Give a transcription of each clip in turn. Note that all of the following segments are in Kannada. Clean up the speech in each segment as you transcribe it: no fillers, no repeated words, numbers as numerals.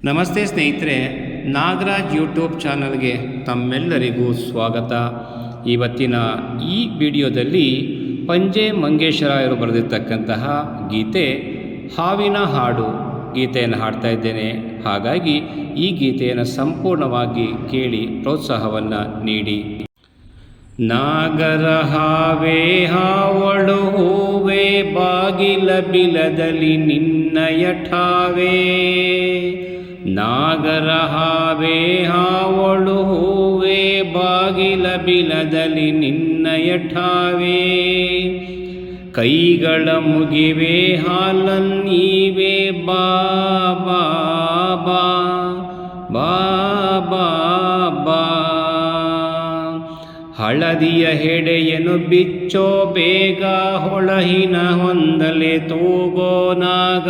ನಮಸ್ತೆ ಸ್ನೇಹಿತರೆ, ನಾಗರಾಜ್ ಯೂಟ್ಯೂಬ್ ಚಾನಲ್ಗೆ ತಮ್ಮೆಲ್ಲರಿಗೂ ಸ್ವಾಗತ. ಇವತ್ತಿನ ಈ ವಿಡಿಯೋದಲ್ಲಿ ಪಂಜೆ ಮಂಗೇಶರಾಯರು ಬರೆದಿರ್ತಕ್ಕಂತಹ ಗೀತೆ ಹಾವಿನ ಹಾಡು ಗೀತೆಯನ್ನು ಹಾಡ್ತಾ ಇದ್ದೇನೆ. ಹಾಗಾಗಿ ಈ ಗೀತೆಯನ್ನು ಸಂಪೂರ್ಣವಾಗಿ ಕೇಳಿ ಪ್ರೋತ್ಸಾಹವನ್ನು ನೀಡಿ. ನಾಗರ ಹಾವೇ ಹಾವಳು ಹೂವೇ ಬಾಗಿಲ ಬಿಲದಲ್ಲಿ ನಿನ್ನಯ ಠಾವೇ. ನಾಗರ ಹಾವೇ ಹಾವಳು ಹೂವೇ ಬಾಗಿಲ ಬಿಲದಲ್ಲಿ ನಿನ್ನಯ ಠಾವೇ. ಕೈಗಳ ಮುಗಿವೆ ಹಾಲನ್ನೀವೆ ಬಾ ಬಾ ಬಾ ಬಾ ಬಾ ಬಾ. ಹಳದಿಯ ಹೆಡೆಯನ್ನು ಬಿಚ್ಚೋ ಬೇಗ ಹೊಳಹಿನ ಹೊಂದಲೆ ತೂಗೋ ನಾಗ.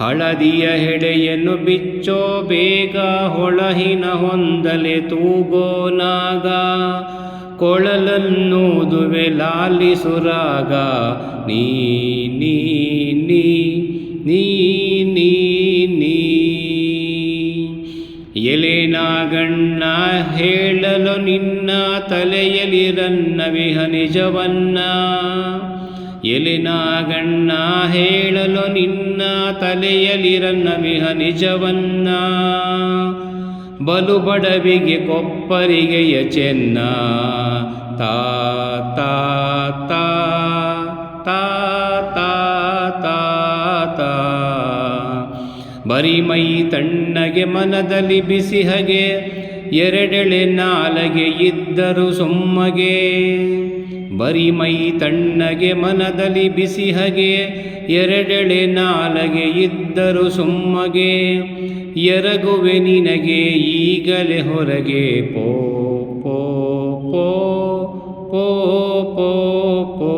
ಹಳದಿಯ ಹೆಡೆಯನ್ನು ಬಿಚ್ಚೋ ಬೇಗ ಹೊಳಹಿನ ಹೊಂದಲೆ ತೂಗೋ ನಾಗ. ಕೊಳಲನ್ನೂದುವೆ ಲಾಲಿಸುರಾಗ ನೀ ನೀ ನೀ ನೀ ನೀ ನೀ. ಎಲೆ ನಾಗಣ್ಣ ಹೇಳಲು ನಿನ್ನ ತಲೆಯಲಿರನ್ನವಿಹ ನಿಜವನ್ನ. ಎಲೆ ನಾಗಣ್ಣ ಹೇಳಲು ನಿನ್ನ ತಲೆಯಲಿರನ್ನವಿಹ ನಿಜವನ್ನ. ಬಲು ಬಡವಿಗೆ ಕೊಪ್ಪರಿಗೆಯ ಚೆನ್ನ ತಾ ತಾ ತಾ ತಾ ತಾ ತಾ ತಾ. ಬರಿಮೈ ತಣ್ಣಗೆ ಮನದಲ್ಲಿ ಬಿಸಿಹಗೆ ಎರಡೆಳೆ ನಾಲಗೆ ಇದ್ದರು ಸುಮ್ಮಗೆ. ಬರಿಮೈ ತಣ್ಣಗೆ ಮನದಲ್ಲಿ ಬಿಸಿಹಗೆ ಎರಡೆಳೆ ನಾಲಗೆ ಇದ್ದರು ಸುಮ್ಮಗೆ. ಎರಗುವೆ ನಿನಗೆ ಈಗಲೇ ಹೊರಗೆ ಪೋ ಪೋ ಪೋ ಪೋ ಪೋ ಪೋ.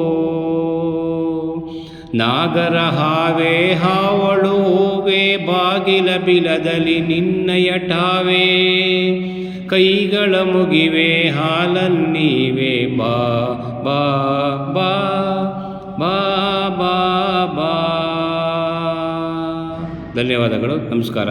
ನಾಗರ ಹಾವೇ ಹಾವಳು ಹೂವೇ ಬಾಗಿಲ ಬಿಲದಲ್ಲಿ ನಿನ್ನಯ ಠಾವೇ. ಕೈಗಳ ಮುಗಿವೆ ಹಾಲನ್ನೀವೆ ಬಾ ಬಾ ಬಾ ಬಾ ಬಾ ಬಾ. ಧನ್ಯವಾದಗಳು. ನಮಸ್ಕಾರ.